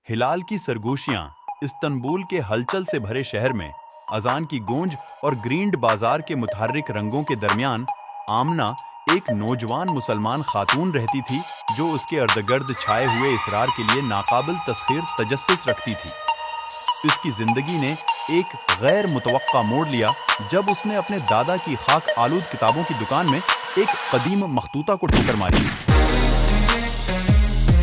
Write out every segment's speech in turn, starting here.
ہلال کی سرگوشیاں استنبول کے ہلچل سے بھرے شہر میں اذان کی گونج اور گرینڈ بازار کے متحرک رنگوں کے درمیان آمنہ ایک نوجوان مسلمان خاتون رہتی تھی جو اس کے اردگرد چھائے ہوئے اسرار کے لیے ناقابل تسخیر تجسس رکھتی تھی۔ اس کی زندگی نے ایک غیر متوقع موڑ لیا جب اس نے اپنے دادا کی خاک آلود کتابوں کی دکان میں ایک قدیم مخطوطہ کو ٹھوکر ماری۔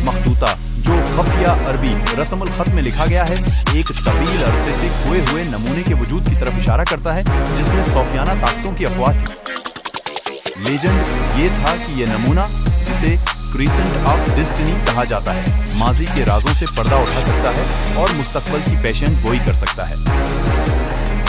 مخطوطہ جو خفیہ عربی رسم الخط میں لکھا گیا ہے، ایک طویل عرصے سے کھوئے ہوئے نمونے کے وجود کی طرف اشارہ کرتا ہے جس میں صوفیانہ طاقتوں کی افواہ تھی۔ لیجنڈ یہ تھا کہ یہ نمونہ، جسے کریسنٹ آف ڈسٹنی کہا جاتا ہے، ماضی کے رازوں سے پردہ اٹھا سکتا ہے اور مستقبل کی پیشن گوئی کر سکتا ہے۔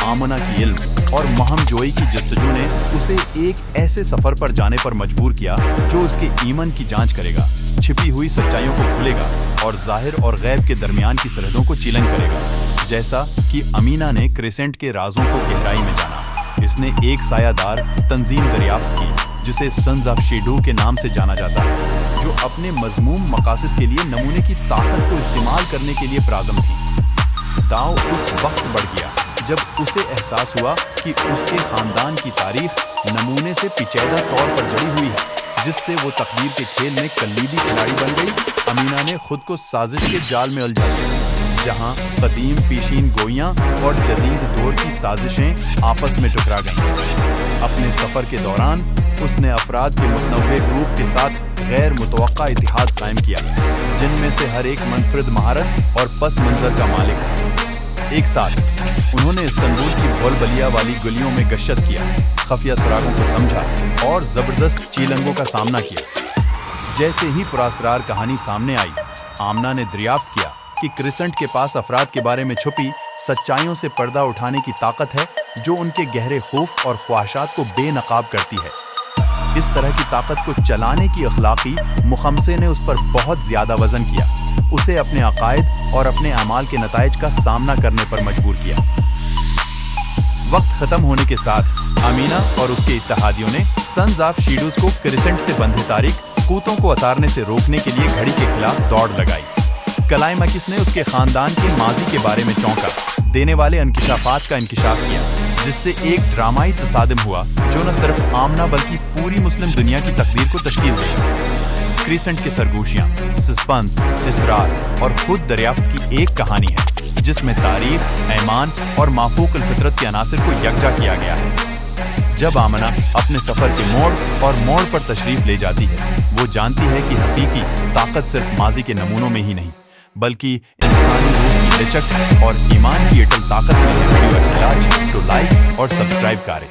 آمنہ کی علم اور مہم جوئی کی جستجو نے اسے ایک ایسے سفر پر جانے پر مجبور کیا جو اس کے ایمان کی جانچ کرے گا، چھپی ہوئی سچائیوں کو کھولے گا اور ظاہر اور غیب کے درمیان کی سرحدوں کو چیلنج کرے گا۔ جیسا کہ امینہ نے کریسنٹ کے رازوں کو گہرائی میں جانا، اس نے ایک سایہ دار تنظیم دریافت کی جسے سنز آف شیڈو کے نام سے جانا جاتا ہے، جو اپنے مذموم مقاصد کے لیے نمونے کی طاقت کو استعمال کرنے کے لیے پرعزم تھی۔ داؤ اس وقت بڑھ گیا جب اسے احساس ہوا کہ اس کے خاندان کی تاریخ نمونے سے پیچیدہ طور پر جڑی ہوئی ہے، جس سے وہ تقدیر کے کھیل میں کلیدی کھلاڑی بن گئی۔ امینہ نے خود کو سازش کے جال میں الجھا دیا، جہاں قدیم پیشین گوئیاں اور جدید دور کی سازشیں آپس میں ٹکرا گئیں۔ اپنے سفر کے دوران اس نے افراد کے متنوع گروپ کے ساتھ غیر متوقع اتحاد قائم کیا، جن میں سے ہر ایک منفرد مہارت اور پس منظر کا مالک تھا۔ ایک ساتھ انہوں نے استنبول کی بھول بلیا والی گلیوں میں گشت کیا، خفیہ سراغوں کو سمجھا اور زبردست چیلنگوں کا سامنا کیا۔ جیسے ہی پراسرار کہانی سامنے آئی، آمنہ نے دریافت کیا کہ کریسنٹ کے پاس افراد کے بارے میں چھپی سچائیوں سے پردہ اٹھانے کی طاقت ہے جو ان کے گہرے خوف اور خواہشات کو بے نقاب کرتی ہے۔ اس طرح کی طاقت کو چلانے کی اخلاقی مخمسے نے اس پر بہت زیادہ وزن کیا، اسے اپنے عقائد اور اپنے اعمال کے نتائج کا سامنا کرنے پر مجبور کیا۔ وقت ختم ہونے کے ساتھ امینہ اور اس کے اتحادیوں نے سنز آف شیڈوز کو کریسنٹ سے بندھے تاریخ کوتوں کو اتارنے سے روکنے کے لیے گھڑی کے خلاف دوڑ لگائی۔ کلائمیکس نے اس کے خاندان کے ماضی کے بارے میں چونکا دینے والے انکشافات کا انکشاف کیا، جس سے ایک ڈرامائی تصادم ہوا جو نہ صرف آمنہ بلکہ پوری مسلم دنیا کی تقدیر کو تشکیل دے گا۔ کریسنٹ کے سرگوشیاں سسپنس، اسرار اور خود دریافت کی ایک کہانی ہے جس میں تاریخ، ایمان اور مافوق الفطرت کے عناصر کو یکجا کیا گیا ہے۔ جب آمنہ اپنے سفر کے موڑ پر تشریف لے جاتی ہے، وہ جانتی ہے کہ حقیقی طاقت صرف ماضی کے نمونوں میں ہی نہیں بلکہ انسانی روح کی لچک اور ایمان کی اٹل طاقت میں ہے۔ ویڈیو اچھی لگی تو لائک اور سبسکرائب کریں۔